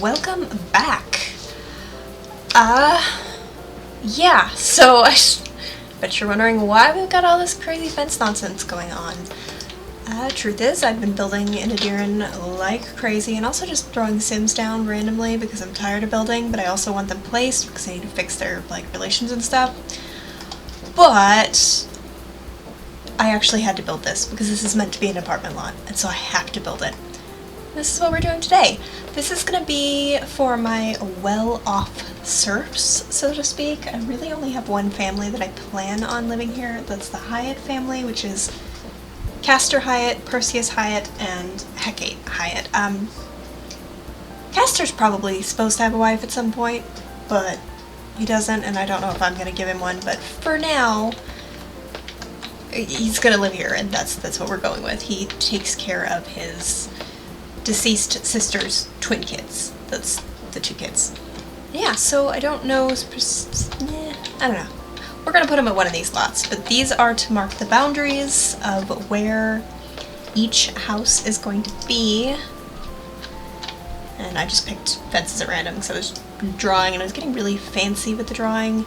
welcome back. Yeah, so bet you're wondering why we've got all this crazy fence nonsense going on. Truth is, I've been building indentured like crazy, and also just throwing Sims down randomly because I'm tired of building, but I also want them placed because I need to fix their, relations and stuff. But I actually had to build this because this is meant to be an apartment lot, and so I have to build it. This is what we're doing today. This is gonna be for my well-off serfs, so to speak. I really only have one family that I plan on living here. That's the Hiatt family, which is Castor Hiatt, Perseus Hiatt, and Hiatt Hiatt. Castor's probably supposed to have a wife at some point, but he doesn't, and I don't know if I'm gonna give him one, but for now, he's gonna live here, and that's what we're going with. He takes care of his deceased sister's twin kids. That's the two kids. Yeah, so I don't know, I don't know. We're gonna put them at one of these lots, but these are to mark the boundaries of where each house is going to be. And I just picked fences at random because I was drawing and I was getting really fancy with the drawing.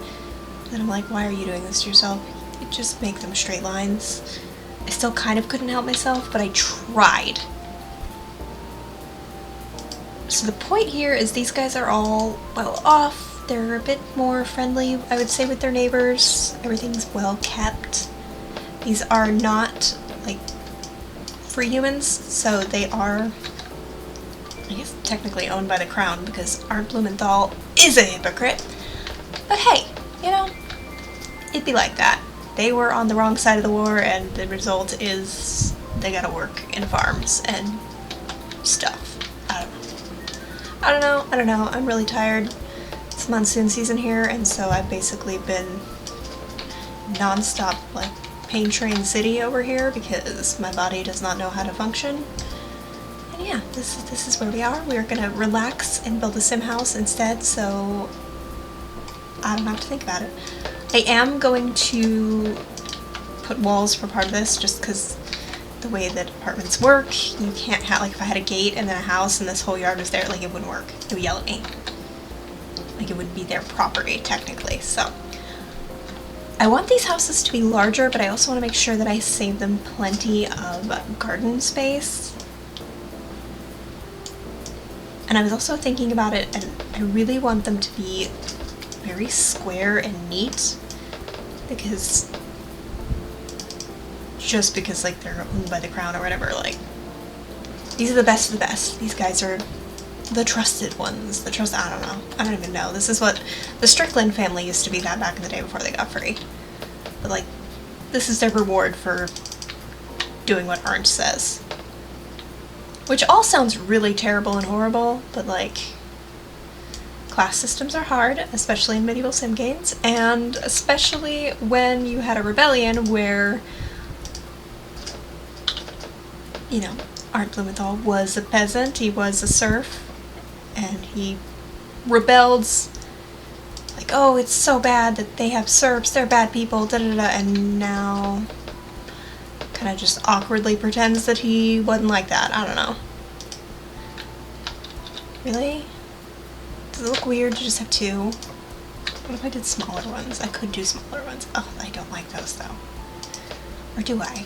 And I'm like, why are you doing this to yourself? You just make them straight lines. I still kind of couldn't help myself, but I tried. So the point here is these guys are all well off. They're a bit more friendly, I would say, with their neighbors. Everything's well kept. These are not, free humans, so they are, I guess, technically owned by the crown because Art Blumenthal is a hypocrite. But hey, you know, it'd be like that. They were on the wrong side of the war, and the result is they gotta work in farms and stuff. I don't know. I'm really tired. It's monsoon season here, and so I've basically been non-stop, pain train city over here because my body does not know how to function. And yeah, this is where we are. We're gonna relax and build a sim house instead, so I don't have to think about it. I am going to put walls for part of this just because the way that apartments work, you can't have, if I had a gate and then a house and this whole yard was there, it wouldn't work. It would yell at me. It wouldn't be their property, technically, so. I want these houses to be larger, but I also want to make sure that I save them plenty of garden space. And I was also thinking about it, and I really want them to be very square and neat, because just because they're owned by the crown or whatever, these are the best of the best. These guys are the trusted ones. I don't even know. This is what the Strickland family used to be that back in the day before they got free. But this is their reward for doing what Ernst says. Which all sounds really terrible and horrible, but class systems are hard, especially in medieval sim games, and especially when you had a rebellion where, you know, Art Blumenthal was a peasant, he was a serf, and he rebelled, oh, it's so bad that they have serfs, they're bad people, da-da-da, and now kind of just awkwardly pretends that he wasn't like that. I don't know. Really? Does it look weird to just have two? What if I did smaller ones? I could do smaller ones. Oh, I don't like those, though. Or do I?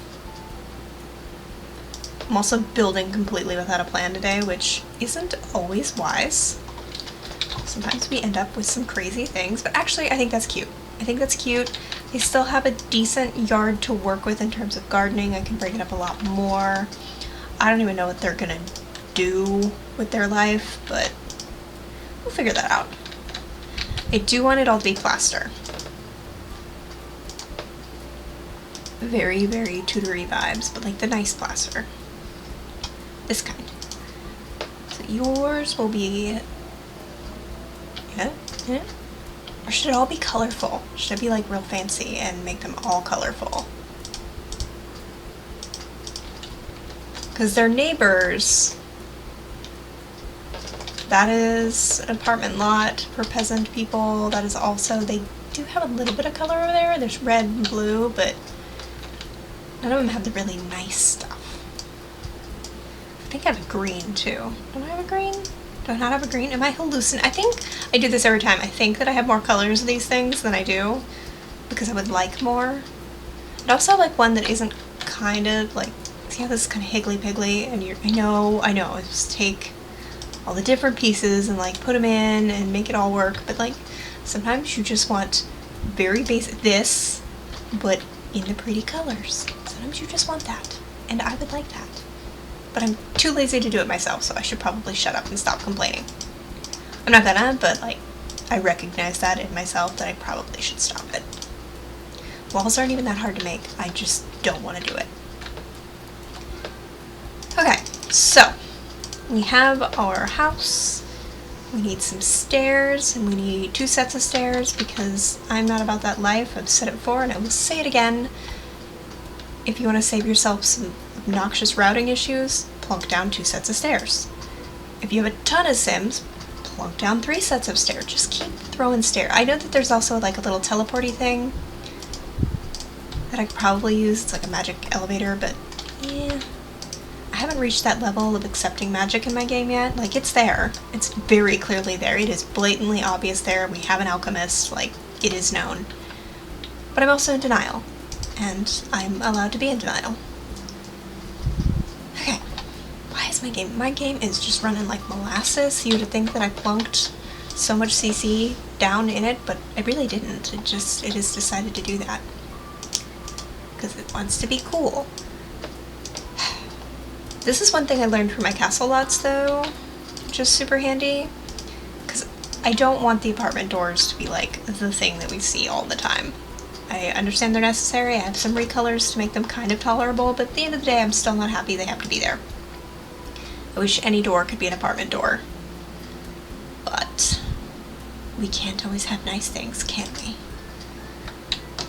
I'm also building completely without a plan today, which isn't always wise. Sometimes we end up with some crazy things, but actually I think that's cute. I think that's cute. They still have a decent yard to work with in terms of gardening. I can break it up a lot more. I don't even know what they're gonna do with their life, but we'll figure that out. I do want it all to be plaster. Very, very tutory vibes, but the nice plaster. This kind. So yours will be, yeah. Or should it all be colorful? Should it be real fancy and make them all colorful? Because they're neighbors. That is an apartment lot for peasant people. That is also, they do have a little bit of color over there. There's red and blue, but none of them have the really nice stuff. I think I have a green too. Don't I have a green? Do I not have a green? Am I hallucinating? I think I do this every time. I think that I have more colors of these things than I do because I would like more. I'd also like one that isn't kind of like, see how this is kind of higgly-piggly, and I know, just take all the different pieces and like put them in and make it all work, but like sometimes you just want very basic this, but in the pretty colors. Sometimes you just want that, and I would like that. But I'm too lazy to do it myself, so I should probably shut up and stop complaining. I'm not gonna, but like, I recognize that in myself that I probably should stop it. Walls aren't even that hard to make, I just don't want to do it. Okay, so we have our house, we need some stairs, and we need 2 sets of stairs because I'm not about that life. I've said it before and I will say it again. If you want to save yourself some obnoxious routing issues, plunk down 2 sets of stairs. If you have a ton of Sims, plunk down 3 sets of stairs. Just keep throwing stairs. I know that there's also like a little teleporty thing that I could probably use. It's like a magic elevator, but yeah. I haven't reached that level of accepting magic in my game yet. Like, it's there. It's very clearly there. It is blatantly obvious there. We have an alchemist. Like, it is known. But I'm also in denial. And I'm allowed to be in denial. Okay. Why is my game? My game is just running like molasses. You would think that I plunked so much CC down in it, but I really didn't. It has decided to do that. Because it wants to be cool. This is one thing I learned from my castle lots, though, which is super handy, because I don't want the apartment doors to be like the thing that we see all the time. I understand they're necessary, I have some recolors to make them kind of tolerable, but at the end of the day I'm still not happy they have to be there. I wish any door could be an apartment door. But we can't always have nice things, can we?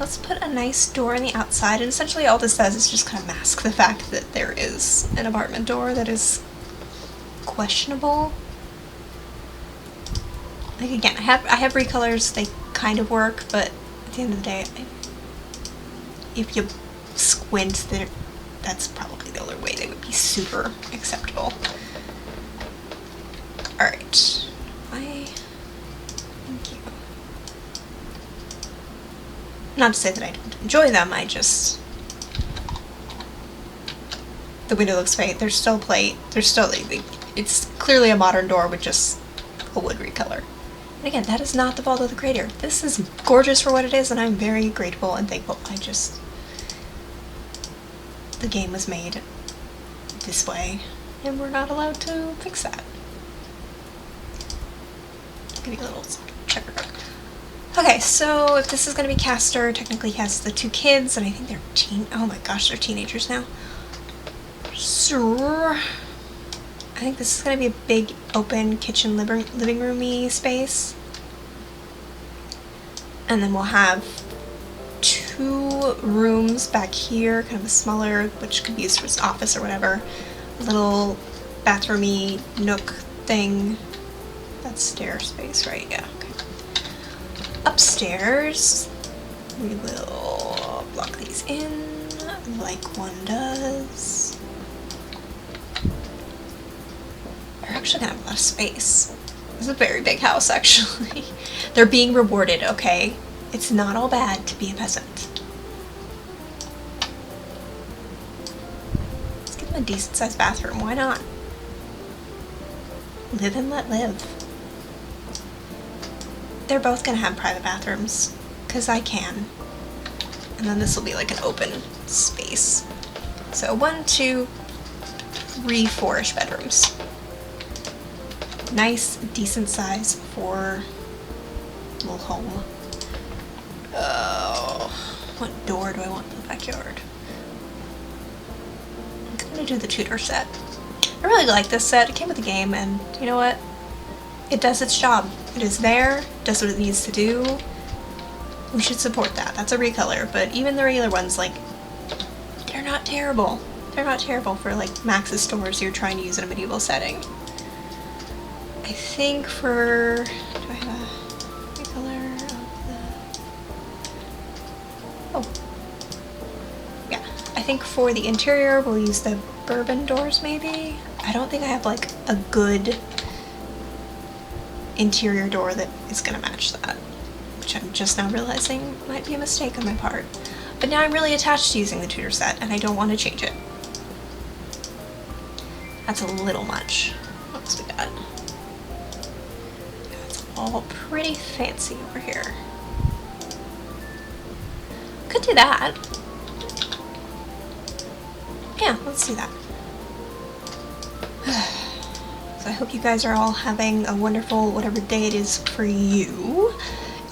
Let's put a nice door on the outside, and essentially all this does is just kind of mask the fact that there is an apartment door that is questionable. Like, again, I have recolors, they kind of work, but at the end of the day, if you squint, that's probably the only way they would be super acceptable. Alright. Thank you. Not to say that I don't enjoy them, the window looks fake. There's still plate. There's still, it's clearly a modern door with just a wood recolor. And again, that is not the fault of the creator. This is gorgeous for what it is, and I'm very grateful and thankful. The game was made this way, and we're not allowed to fix that. Give you a little checker. Okay, so if this is going to be Castor, technically he has the 2 kids, and I think they're oh my gosh, they're teenagers now. So, I think this is going to be a big, open kitchen living roomy space. And then we'll have 2 rooms back here, kind of a smaller, which could be used as office or whatever. A little bathroomy nook thing. That's stair space, right? Yeah, okay. Upstairs, we will block these in like one does. They're actually gonna have a lot of space. This is a very big house, actually. They're being rewarded, okay? It's not all bad to be a peasant. Let's give them a decent-sized bathroom, why not? Live and let live. They're both gonna have private bathrooms, because I can. And then this will be like an open space. So 1, 2, 3, 4-ish bedrooms. Nice, decent size for a little home. Oh, what door do I want in the backyard? I'm gonna do the Tudor set. I really like this set. It came with the game, and you know what? It does its job. It is there, does what it needs to do. We should support that. That's a recolor, but even the regular ones, like, they're not terrible. They're not terrible for, like, Max's stores you're trying to use in a medieval setting. I think for... do I have a recolor of the... oh. Yeah. I think for the interior we'll use the bourbon doors, maybe? I don't think I have, like, a good interior door that is going to match that, which I'm just now realizing might be a mistake on my part. But now I'm really attached to using the Tudor set, and I don't want to change it. That's a little much. What else we got? It's all pretty fancy over here. Could do that. Yeah, let's do that. So I hope you guys are all having a wonderful whatever day it is for you.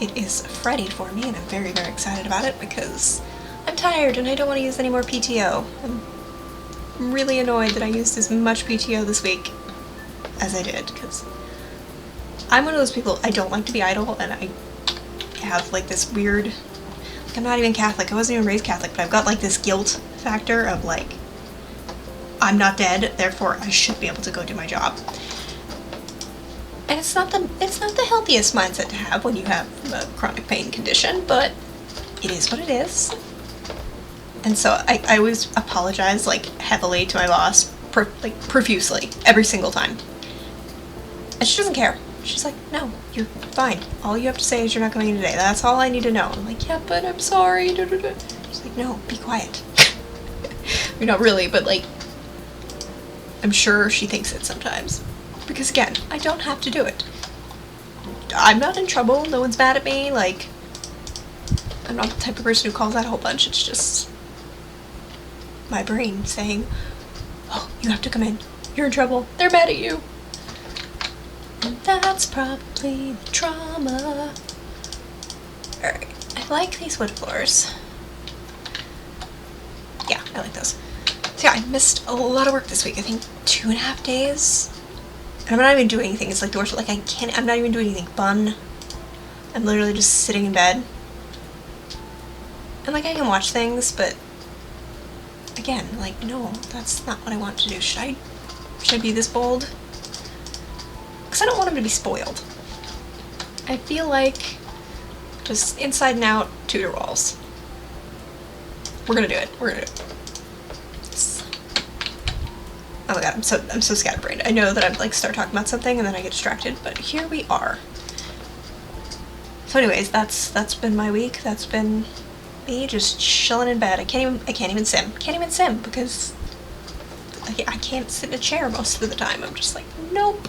It is Friday for me, and I'm very, very excited about it because I'm tired and I don't want to use any more PTO. I'm really annoyed that I used as much PTO this week as I did, because I'm one of those people, I don't like to be idle, and I have like this weird, like I'm not even Catholic, I wasn't even raised Catholic, but I've got like this guilt factor of like, I'm not dead, therefore I should be able to go do my job. And it's not the healthiest mindset to have when you have a chronic pain condition, but it is what it is. And so I always apologize like heavily to my boss, profusely, every single time. And she doesn't care. She's like, no, you're fine. All you have to say is you're not coming in today. That's all I need to know. I'm like, yeah, but I'm sorry. She's like, no, be quiet. I mean, not really, but like, I'm sure she thinks it sometimes. Because again, I don't have to do it. I'm not in trouble. No one's mad at me. Like, I'm not the type of person who calls out a whole bunch. It's just my brain saying, oh, you have to come in. You're in trouble. They're mad at you. And that's probably the trauma. Alright, I like these wood floors. Yeah, I like those. So yeah, I missed a lot of work this week. I think 2.5 days. And I'm not even doing anything. It's like the worst. Like I'm not even doing anything fun. I'm literally just sitting in bed. And like I can watch things, but again, like no, that's not what I want to do. Should I be this bold? Because I don't want him to be spoiled. I feel like just inside and out Tudor walls. We're gonna do it. We're gonna do it. Yes. Oh my god, I'm so scatterbrained. I know that I'd like start talking about something and then I get distracted, but here we are. So anyways, that's been my week. That's been me just chilling in bed. I can't even sim. Can't even sim because I can't sit in a chair most of the time. I'm just like, nope.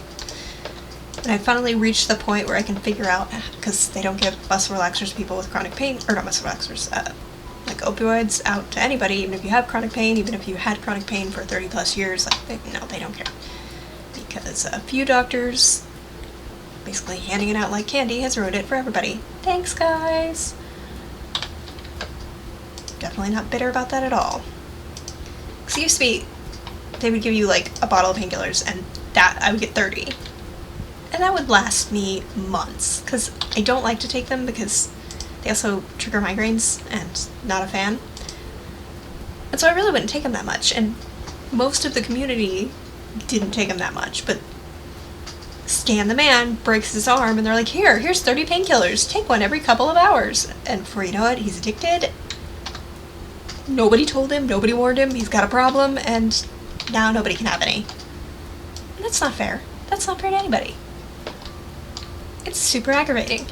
And I finally reached the point where I can figure out, because they don't give muscle relaxers to people with chronic pain, or not muscle relaxers, like opioids out to anybody, even if you have chronic pain, even if you had chronic pain for 30 plus years, like, no, they don't care. Because a few doctors basically handing it out like candy has ruined it for everybody. Thanks, guys! Definitely not bitter about that at all. Because it used to be, they would give you like a bottle of painkillers, and that, I would get 30. And that would last me months, because I don't like to take them because they also trigger migraines, and not a fan. And so I really wouldn't take them that much, and most of the community didn't take them that much, but Stan the man breaks his arm, and they're like, here's 30 painkillers, take one every couple of hours. And before you know it, he's addicted. Nobody told him, nobody warned him, he's got a problem, and now nobody can have any. And that's not fair. That's not fair to anybody. It's super aggravating.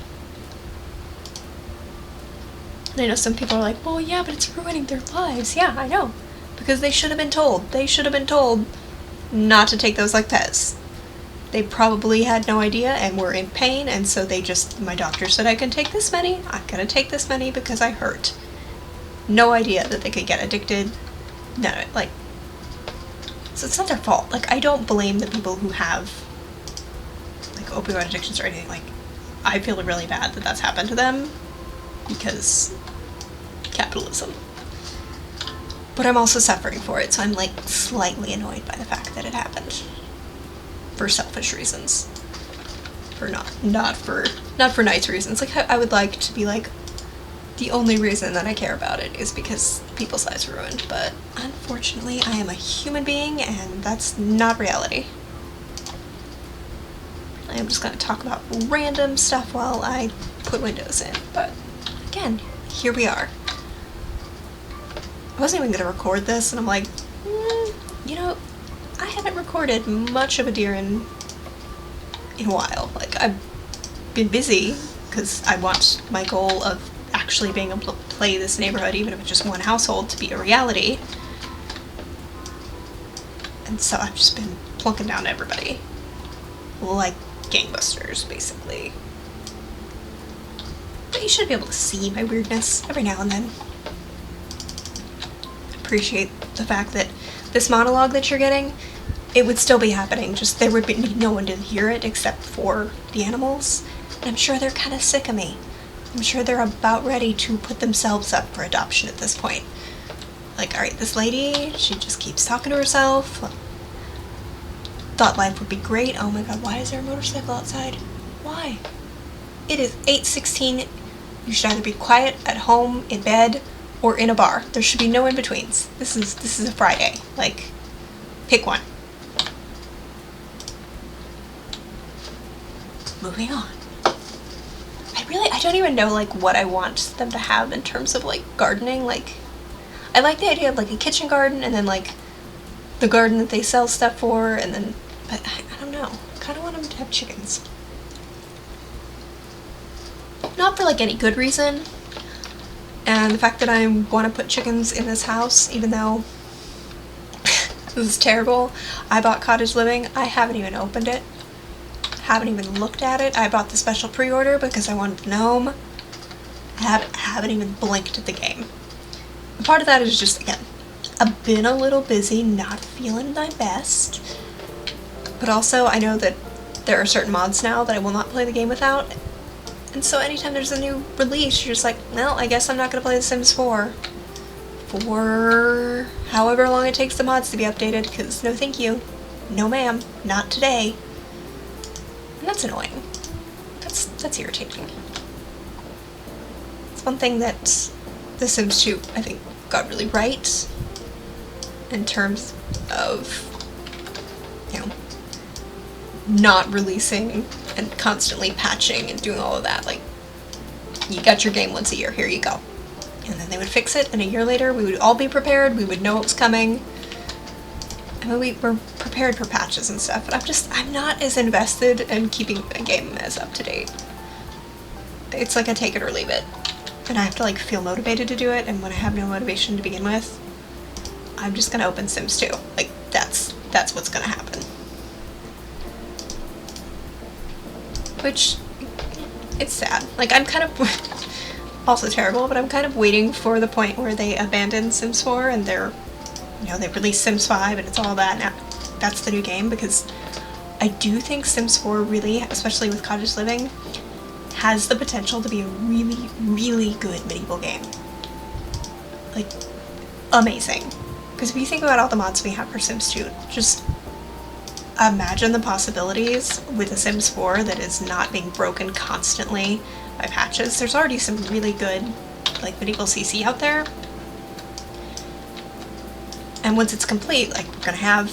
And I know some people are like, well, yeah, but it's ruining their lives. Yeah, I know. Because they should have been told. They should have been told not to take those like Pez. They probably had no idea and were in pain, and so they just, my doctor said I can take this many. I'm gonna take this many because I hurt. No idea that they could get addicted. None of it. Like, so it's not their fault. Like, I don't blame the people who have like opioid addictions or anything. Like, I feel really bad that that's happened to them because capitalism. But I'm also suffering for it, so I'm like slightly annoyed by the fact that it happened. For selfish reasons. For not for nice reasons. Like, I would like to be like, the only reason that I care about it is because people's lives were ruined, but unfortunately I am a human being and that's not reality. I am just gonna talk about random stuff while I put windows in, but again, here we are. I wasn't even gonna record this, and I'm like, you know, I haven't recorded much of a deer in a while. Like, been busy because I want my goal of actually being able to play this neighborhood, even if it's just one household, to be a reality. And so I've just been plunking down everybody. Like gangbusters, basically. But you should be able to see my weirdness every now and then. Appreciate the fact that this monologue that you're getting, it would still be happening, just there would be no one to hear it except for the animals. And I'm sure they're kind of sick of me. I'm sure they're about ready to put themselves up for adoption at this point. Like, alright, this lady, she just keeps talking to herself. Thought life would be great. Oh my god, why is there a motorcycle outside? Why? It is 8:16. You should either be quiet at home, in bed, or in a bar. There should be no in-betweens. This is a Friday. Like, pick one. Moving on. I don't even know, like, what I want them to have in terms of, like, gardening. Like, I like the idea of, like, a kitchen garden, and then, like, the garden that they sell stuff for, and then, but I don't know. I kind of want them to have chickens. Not for, like, any good reason. And the fact that I want to put chickens in this house, even though this is terrible. I bought Cottage Living. I haven't even opened it. Haven't even looked at it. I bought the special pre-order because I wanted the gnome. I haven't even blinked at the game. And part of that is just, again, I've been a little busy, not feeling my best. But also, I know that there are certain mods now that I will not play the game without. And so anytime there's a new release, you're just like, well, I guess I'm not going to play The Sims 4. For however long it takes the mods to be updated, because no thank you. No ma'am, not today. And that's annoying. That's irritating. It's one thing that The Sims 2, I think, got really right in terms of, you know, not releasing and constantly patching and doing all of that. Like, you got your game once a year, here you go. And then they would fix it, and a year later we would all be prepared, we would know it was coming. I mean, we were prepared for patches and stuff, but I'm not as invested in keeping a game as up to date. It's like I take it or leave it. And I have to, like, feel motivated to do it, and when I have no motivation to begin with, I'm just gonna open Sims 2. Like, that's what's gonna happen. Which, it's sad. Like, I'm kind of, also terrible, but I'm kind of waiting for the point where they abandon Sims 4 and they're, you know, they release Sims 5 and it's all that, now that's the new game, because I do think Sims 4 really, especially with Cottage Living, has the potential to be a really, really good medieval game. Like, amazing. Because if you think about all the mods we have for Sims 2, just imagine the possibilities with a Sims 4 that is not being broken constantly by patches. There's already some really good, like, medieval CC out there. And once it's complete, like, we're gonna have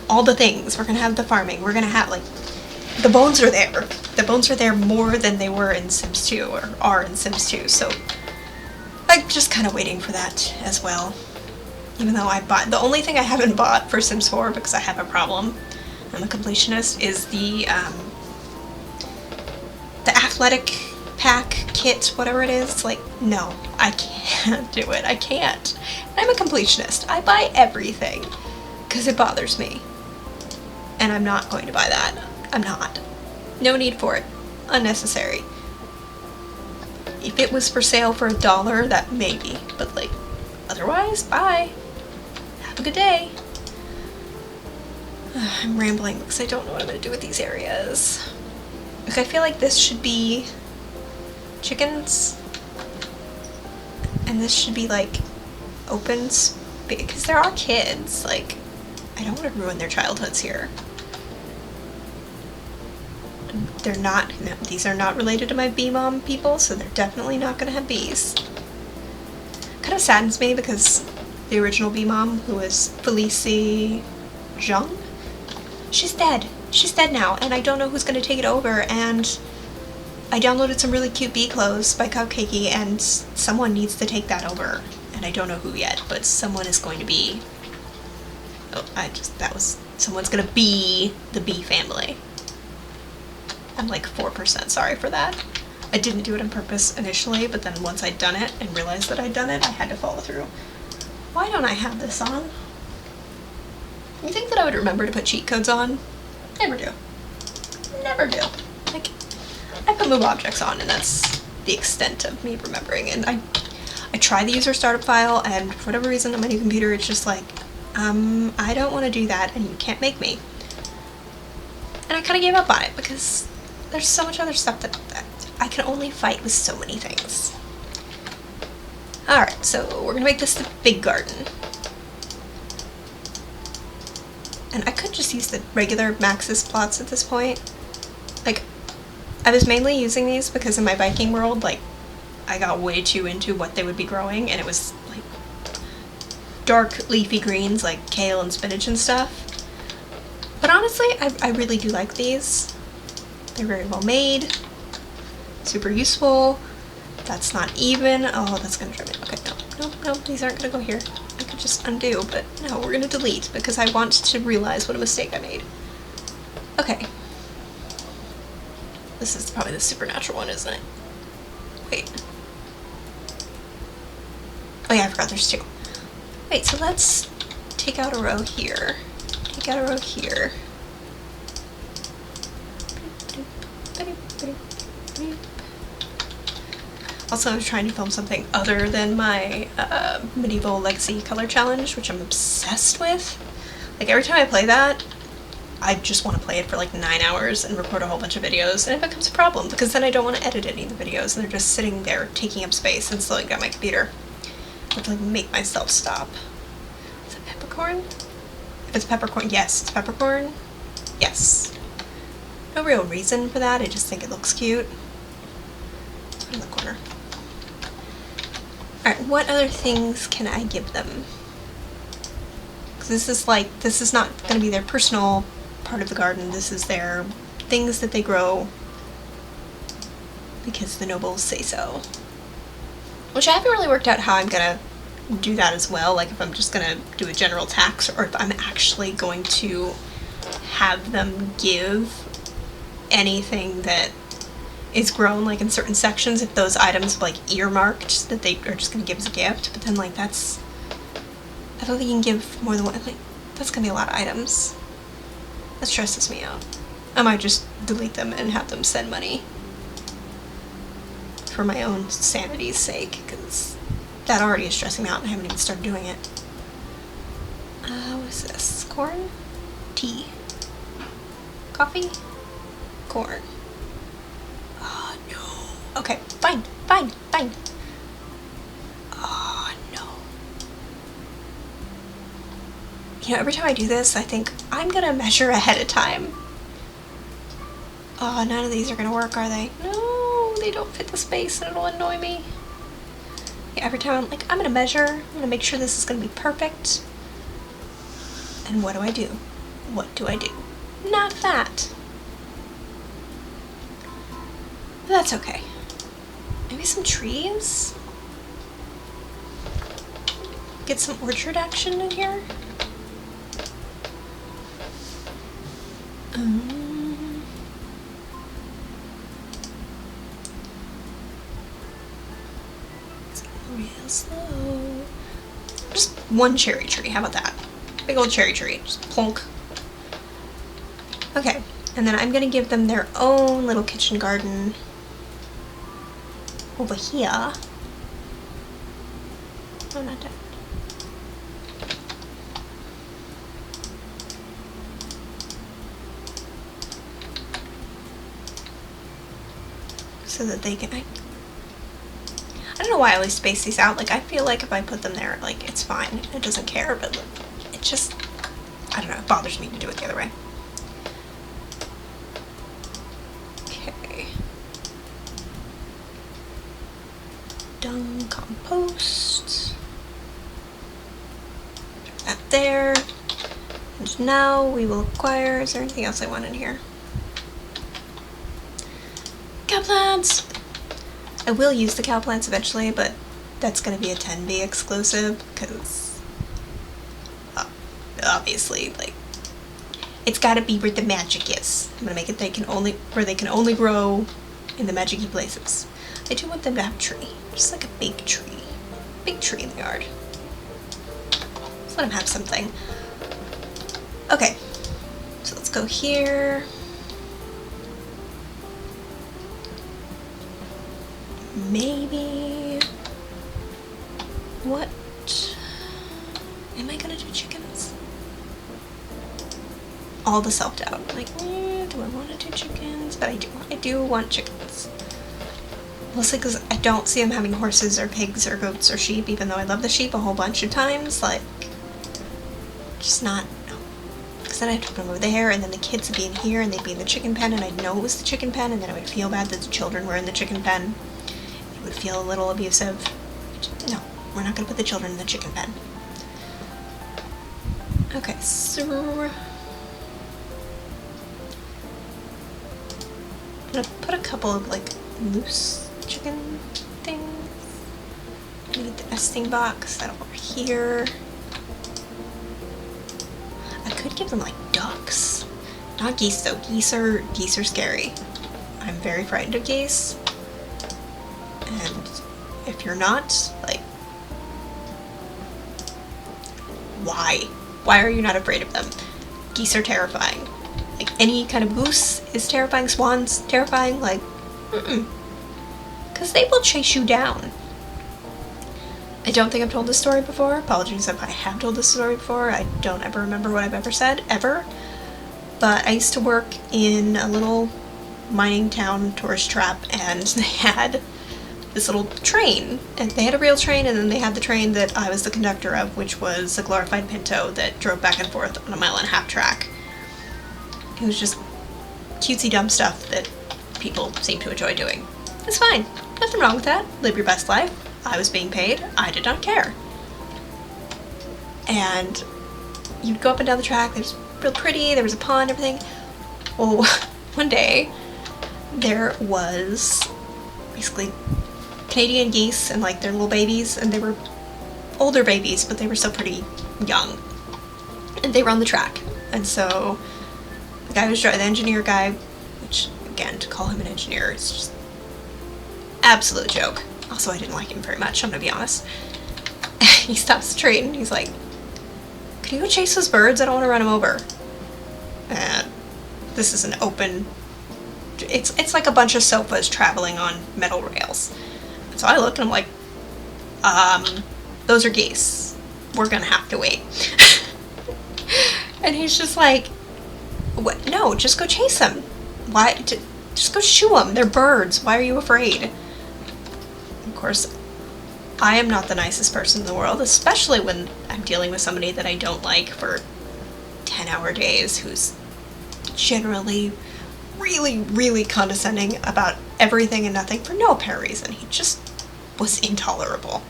all the things. We're gonna have the farming. We're gonna have, like, the bones are there. The bones are there more than they were in Sims 2, or are in Sims 2, so I'm just kind of waiting for that as well. Even though I bought, the only thing I haven't bought for Sims 4, because I have a problem, I'm a completionist, is the athletic pack kit, whatever it is. Like, no, I can't do it. I can't. And I'm a completionist. I buy everything because it bothers me. And I'm not going to buy that. I'm not. No need for it. Unnecessary. If it was for sale for $1, that maybe. But, like, otherwise, bye. Have a good day. I'm rambling because I don't know what I'm going to do with these areas. Like, I feel like this should be chickens, and this should be, like, open space, because there are kids. Like, I don't want to ruin their childhoods here. They're not, no, these are not related to my bee mom people, so they're definitely not going to have bees. Kind of saddens me because the original bee mom, who was Felicie Jung, she's dead. She's dead now, and I don't know who's going to take it over, and I downloaded some really cute bee clothes by Cupcakey, and someone needs to take that over. And I don't know who yet, but someone is going to be... Oh, someone's going to be the bee family. I'm like 4% sorry for that. I didn't do it on purpose initially, but then once I'd done it and realized that I'd done it, I had to follow through. Why don't I have this on? You think that I would remember to put cheat codes on? Never do. Never do. Like, I put move objects on, and that's the extent of me remembering. And I try the user startup file, and for whatever reason on my new computer, it's just like, I don't want to do that, and you can't make me. And I kind of gave up on it, because there's so much other stuff that I can only fight with so many things. Alright, so we're gonna make this the big garden. And I could just use the regular Maxis plots at this point. Like, I was mainly using these because in my Viking world, like, I got way too into what they would be growing, and it was, like, dark leafy greens like kale and spinach and stuff. But honestly, I really do like these. They're very well made, super useful. That's not even. Oh, that's gonna drive me. Okay, no, these aren't gonna go here. I could just undo, but no, we're gonna delete because I want to realize what a mistake I made. Okay. This is probably the supernatural one, isn't it? Wait. Oh yeah, I forgot there's two. Wait, so let's take out a row here. Take out a row here. Also, I was trying to film something other than my medieval legacy color challenge, which I'm obsessed with. Like, every time I play that, I just want to play it for like 9 hours and record a whole bunch of videos, and it becomes a problem because then I don't want to edit any of the videos and they're just sitting there taking up space and slowing down my computer. I have to like make myself stop. Is it peppercorn? If it's peppercorn, yes, it's peppercorn. Yes. No real reason for that, I just think it looks cute. It's in the corner. Alright, what other things can I give them? Because this is not going to be their personal part of the garden, this is their things that they grow because the nobles say so. Which I haven't really worked out how I'm going to do that as well, like if I'm just going to do a general tax or if I'm actually going to have them give anything that is grown like in certain sections, if those items like earmarked that they are just going to give as a gift, but then like that's, I don't think you can give more than one, like that's going to be a lot of items. That stresses me out. I might just delete them and have them send money for my own sanity's sake, because that already is stressing me out and I haven't even started doing it. What is this? Corn? Tea? Coffee? Corn. Oh, no. Okay, fine. Oh, no. You know, every time I do this, I think, I'm gonna measure ahead of time. Oh, none of these are gonna work, are they? No, they don't fit the space and it'll annoy me. Yeah, every time I'm like, I'm gonna measure, I'm gonna make sure this is gonna be perfect. And what do? What do I do? Not that. But that's okay. Maybe some trees? Get some orchard action in here? It's real slow. Just one cherry tree, how about that? Big old cherry tree, just plonk. Okay, and then I'm gonna give them their own little kitchen garden over here. Oh, not that. So that they can, I don't know why I always space these out. Like, I feel like if I put them there, like, it's fine. It doesn't care, but it just, I don't know, it bothers me to do it the other way. Okay. Dung compost. Put that there. And now we will acquire, is there anything else I want in here? Cow plants! I will use the cow plants eventually, but that's going to be a 10B exclusive, because obviously, like, It's gotta be where the magic is. I'm gonna make it where they can only grow in the magic-y places. I do want them to have a tree. Just like a big tree. Big tree in the yard. Let's let them have something. Okay. So let's go here. Maybe... What? Am I gonna do chickens? All the self-doubt. Like, do I want to do chickens? But I do want chickens. Mostly because I don't see them having horses or pigs or goats or sheep, even though I love the sheep a whole bunch of times. Like, just not, no. Because then I'd have to move there, and then the kids would be in here, and they'd be in the chicken pen, and I'd know it was the chicken pen, and then I would feel bad that the children were in the chicken pen. It would feel a little abusive. No, we're not going to put the children in the chicken pen. Okay, so... I'm going to put a couple of, like, loose chicken things. I need the nesting box, that over here. I could give them like ducks. Not geese though. Geese are scary. I'm very frightened of geese. And if you're not, like, why? Why are you not afraid of them? Geese are terrifying. Like, any kind of goose is terrifying. Swans terrifying. Like, because they will chase you down. I don't think I've told this story before. Apologies if I have told this story before. I don't ever remember what I've ever said, ever. But I used to work in a little mining town tourist trap, and they had this little train. And they had a real train, and then they had the train that I was the conductor of, which was a glorified Pinto that drove back and forth on a 1.5-mile track. It was just cutesy dumb stuff that people seem to enjoy doing. It's fine. Nothing wrong with that. Live your best life. I was being paid. I did not care. And you'd go up and down the track. It was real pretty. There was a pond, everything. Well, one day, there was basically Canadian geese and like their little babies, and they were older babies, but they were still pretty young. And they were on the track. And so the guy was driving, the engineer guy, which again, to call him an engineer is just absolute joke. Also, I didn't like him very much, I'm gonna be honest. He stops the train and he's like, "Can you go chase those birds? I don't want to run them over." And this is an open... It's like a bunch of sofas traveling on metal rails. And so I look and I'm like, those are geese. We're gonna have to wait. And he's just like, "What? No, just go chase them. Why? Just go shoo them. They're birds. Why are you afraid?" Of course, I am not the nicest person in the world, especially when I'm dealing with somebody that I don't like for 10-hour days, who's generally really, really condescending about everything and nothing for no apparent reason. He just was intolerable.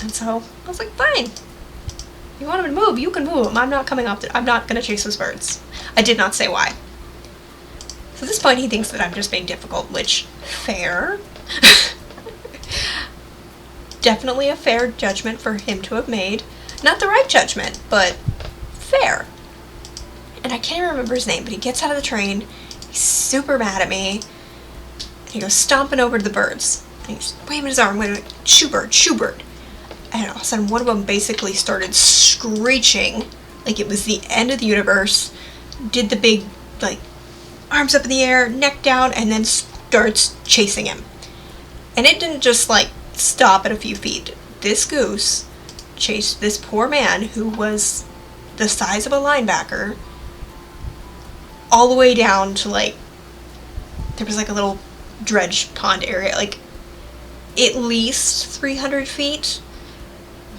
And so I was like, fine. You want him to move, you can move him. I'm not coming up. I'm not going to chase those birds. I did not say why. So at this point, he thinks that I'm just being difficult, which, fair. Definitely a fair judgment for him to have made. Not the right judgment, but fair. And I can't remember his name, but he gets out of the train. He's super mad at me. And he goes stomping over to the birds. And he's waving his arm, waving, "Shoo bird, shoo bird." And all of a sudden, one of them basically started screeching like it was the end of the universe. Did the big, like, arms up in the air, neck down, and then starts chasing him. And it didn't just, like, stop at a few feet. This goose chased this poor man who was the size of a linebacker all the way down to, like, there was, like, a little dredge pond area, like, at least 300 feet.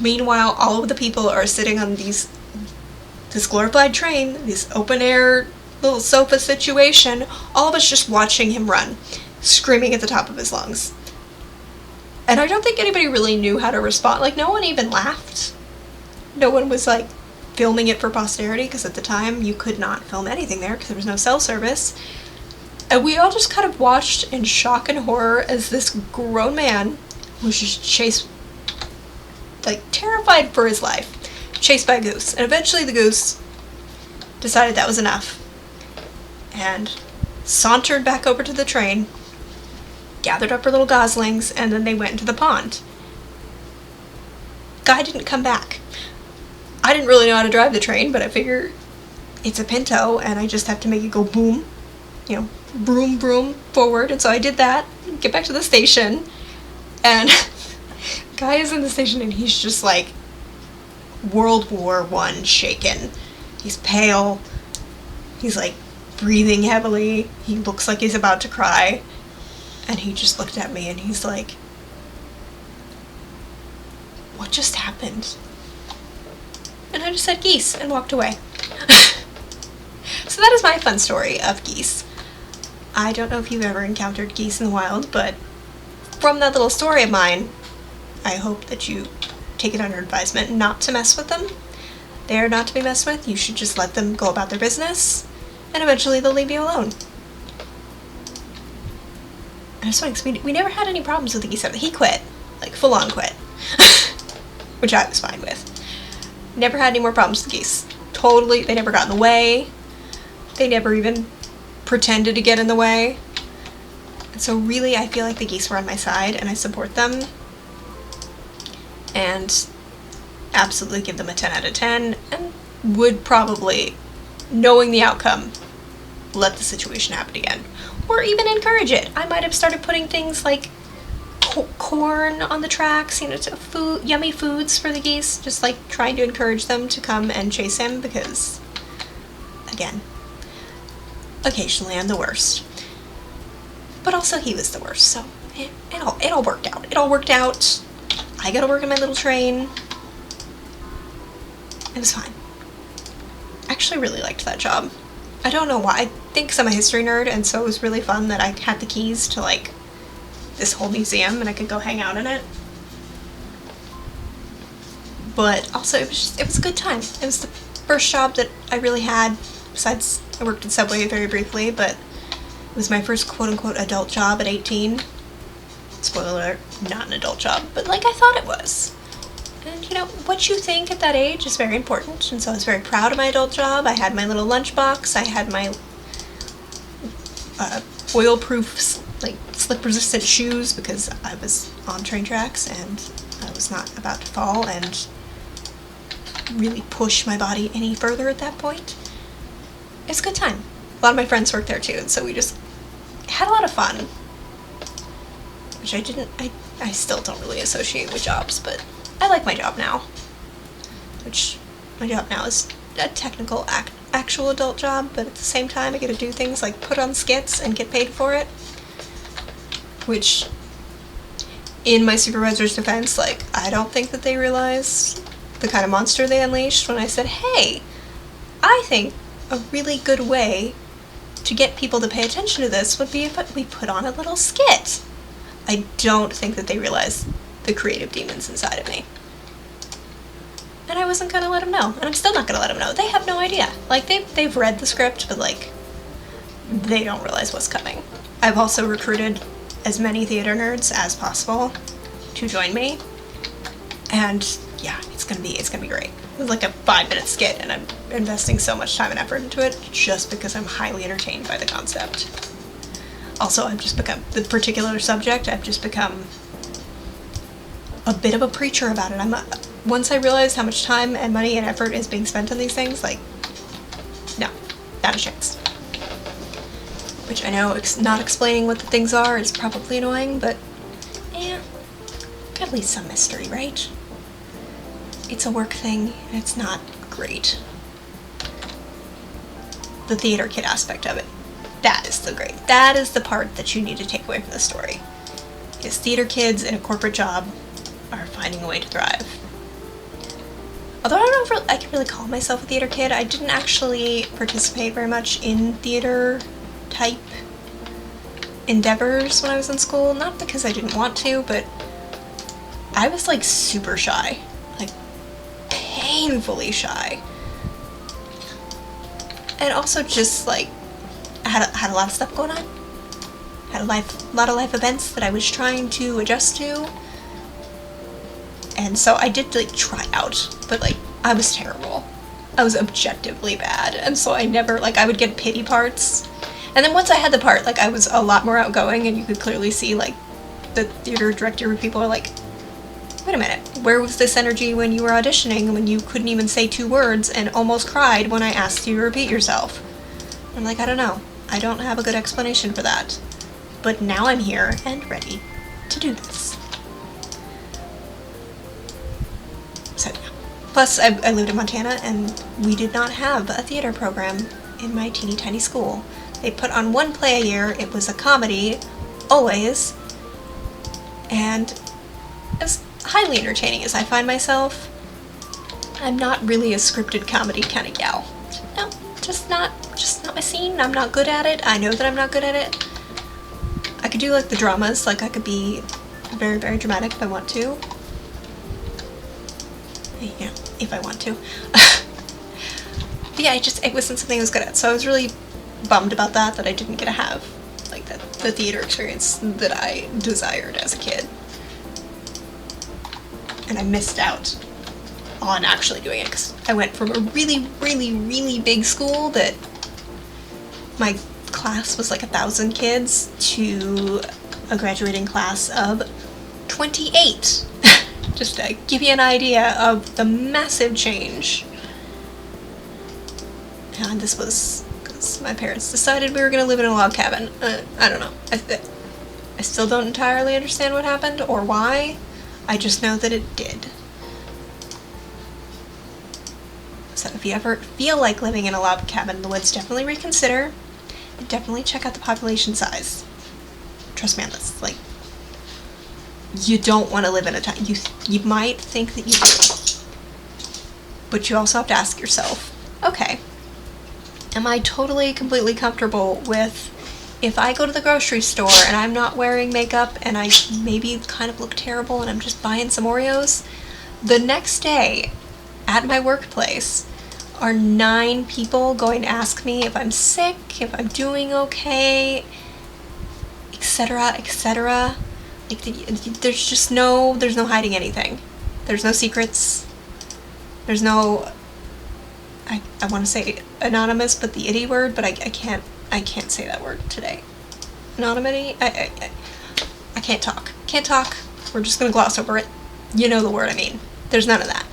Meanwhile, all of the people are sitting on this glorified train, this open-air little sofa situation, all of us just watching him run, screaming at the top of his lungs. And I don't think anybody really knew how to respond. Like, no one even laughed. No one was, like, filming it for posterity, because at the time you could not film anything there because there was no cell service. And we all just kind of watched in shock and horror as this grown man was just chased, like, terrified for his life, chased by a goose. And eventually the goose decided that was enough, and sauntered back over to the train, gathered up her little goslings, and then they went into the pond. Guy didn't come back. I didn't really know how to drive the train, but I figure it's a Pinto, and I just have to make it go boom, you know, broom, broom, forward, and so I did that, get back to the station, and Guy is in the station, and he's just like World War I shaken. He's pale, he's like breathing heavily, he looks like he's about to cry, and he just looked at me and he's like, "What just happened?" And I just said geese and walked away. So that is my fun story of geese. I don't know if you've ever encountered geese in the wild, but from that little story of mine, I hope that you take it under advisement not to mess with them. They are not to be messed with. You should just let them go about their business, and eventually they'll leave you alone. And it's funny, 'cause we never had any problems with the geese. He quit, like full on quit, which I was fine with. Never had any more problems with the geese. Totally, they never got in the way. They never even pretended to get in the way. And so really, I feel like the geese were on my side, and I support them. And absolutely give them a 10 out of 10, and would probably, knowing the outcome, let the situation happen again. Or even encourage it. I might have started putting things like corn on the tracks, you know, to yummy foods for the geese, just like trying to encourage them to come and chase him, because, again, occasionally I'm the worst. But also he was the worst, so it all worked out. It all worked out. I got to work in my little train. It was fine. I actually really liked that job. I don't know why. I think because I'm a history nerd, and so it was really fun that I had the keys to, like, this whole museum, and I could go hang out in it. But also, it was a good time. It was the first job that I really had, besides I worked at Subway very briefly, but it was my first quote-unquote adult job at 18. Spoiler alert, not an adult job, but like I thought it was. And you know, what you think at that age is very important, and so I was very proud of my adult job. I had my little lunchbox, I had my oil-proof, like, slip-resistant shoes, because I was on train tracks and I was not about to fall and really push my body any further at that point. It's a good time. A lot of my friends worked there too, and so we just had a lot of fun. Which I still don't really associate with jobs, but I like my job now. Which, my job now is a technical, actual adult job, but at the same time I get to do things like put on skits and get paid for it. Which, in my supervisor's defense, like, I don't think that they realized the kind of monster they unleashed when I said, "Hey, I think a really good way to get people to pay attention to this would be if we put on a little skit." I don't think that they realized the creative demons inside of me. And I wasn't gonna let them know, and I'm still not gonna let them know. They have no idea. Like, they've read the script, but, like, they don't realize what's coming. I've also recruited as many theater nerds as possible to join me, and yeah, it's gonna be great. It's like a 5-minute skit, and I'm investing so much time and effort into it just because I'm highly entertained by the concept. Also, I've just become, the particular subject, I've just become a bit of a preacher about it. Once I realized how much time and money and effort is being spent on these things, like, no, not a chance. Which I know not explaining what the things are is probably annoying, but, at least some mystery, right? It's a work thing, and it's not great. The theater kid aspect of it. That is the part that you need to take away from the story. Is theater kids in a corporate job are finding a way to thrive. Although I don't know if I can really call myself a theater kid. I didn't actually participate very much in theater type endeavors when I was in school. Not because I didn't want to, but I was like super shy. Like painfully shy. And also just like I had a lot of stuff going on. Had a lot of life events that I was trying to adjust to. And so I did like try out, but like I was terrible. I was objectively bad, and so I never, like, I would get pity parts. And then once I had the part, like, I was a lot more outgoing, and you could clearly see, like, the theater director people are like, wait a minute, where was this energy when you were auditioning, when you couldn't even say 2 words and almost cried when I asked you to repeat yourself? I'm like, I don't know. I don't have a good explanation for that. But now I'm here and ready to do this. So yeah. Plus, I lived in Montana, and we did not have a theater program in my teeny tiny school. They put on 1 play a year. It was a comedy, always, and as highly entertaining as I find myself, I'm not really a scripted comedy kind of gal. No, just not my scene. I'm not good at it. I know that I'm not good at it. I could do, like, the dramas, like, I could be very, very dramatic if I want to. You know, if I want to. But yeah, it wasn't something I was good at, so I was really bummed about that I didn't get to have, like, the theater experience that I desired as a kid. And I missed out on actually doing it, because I went from a really, really, really big school that my class was like 1,000 kids to a graduating class of 28. Just to give you an idea of the massive change. And this was because my parents decided we were going to live in a log cabin. I don't know. I still don't entirely understand what happened or why. I just know that it did. So if you ever feel like living in a log cabin in the woods, definitely reconsider. And definitely check out the population size. Trust me on this. Like, you don't want to live in a town. You might think that you do. But you also have to ask yourself, okay, am I totally, completely comfortable with if I go to the grocery store and I'm not wearing makeup and I maybe kind of look terrible and I'm just buying some Oreos, the next day at my workplace are 9 people going to ask me if I'm sick, if I'm doing okay, etc., etc. Like, there's no hiding anything. There's no secrets. There's no, I want to say anonymous, but the itty word, but I can't say that word today. Anonymity? I can't talk. Can't talk. We're just gonna gloss over it. You know the word I mean. There's none of that.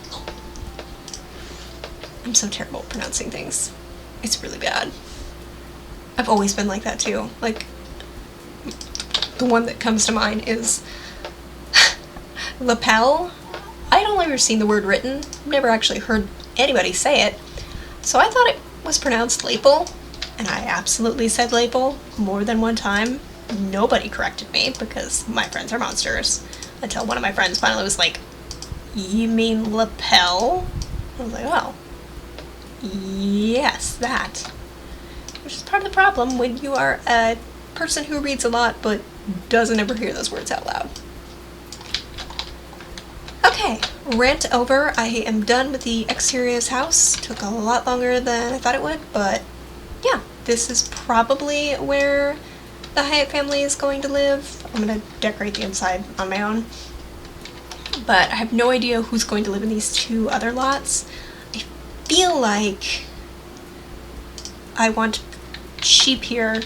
I'm so terrible at pronouncing things. It's really bad. I've always been like that too. Like, the one that comes to mind is lapel. I'd only ever seen the word written, never actually heard anybody say it, so I thought it was pronounced lapel, and I absolutely said lapel more than one time. Nobody corrected me because my friends are monsters, until one of my friends finally was like, "You mean lapel?" I was like, "Oh, yes, that." Which is part of the problem when you are a person who reads a lot but doesn't ever hear those words out loud. Okay, rant over. I am done with the exteriors house. Took a lot longer than I thought it would, but yeah, this is probably where the Hiatt family is going to live. I'm going to decorate the inside on my own, but I have no idea who's going to live in these 2 other lots. I feel like I want sheep here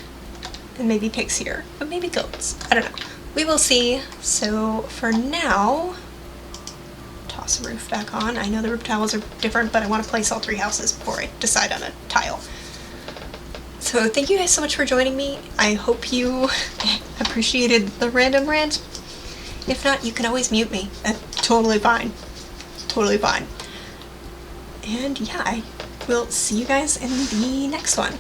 and maybe pigs here, but maybe goats. I don't know. We will see. So for now, toss the roof back on. I know the roof tiles are different, but I want to place all 3 houses before I decide on a tile. So thank you guys so much for joining me. I hope you appreciated the random rant. If not, you can always mute me. That's totally fine. Totally fine. And yeah, I will see you guys in the next one.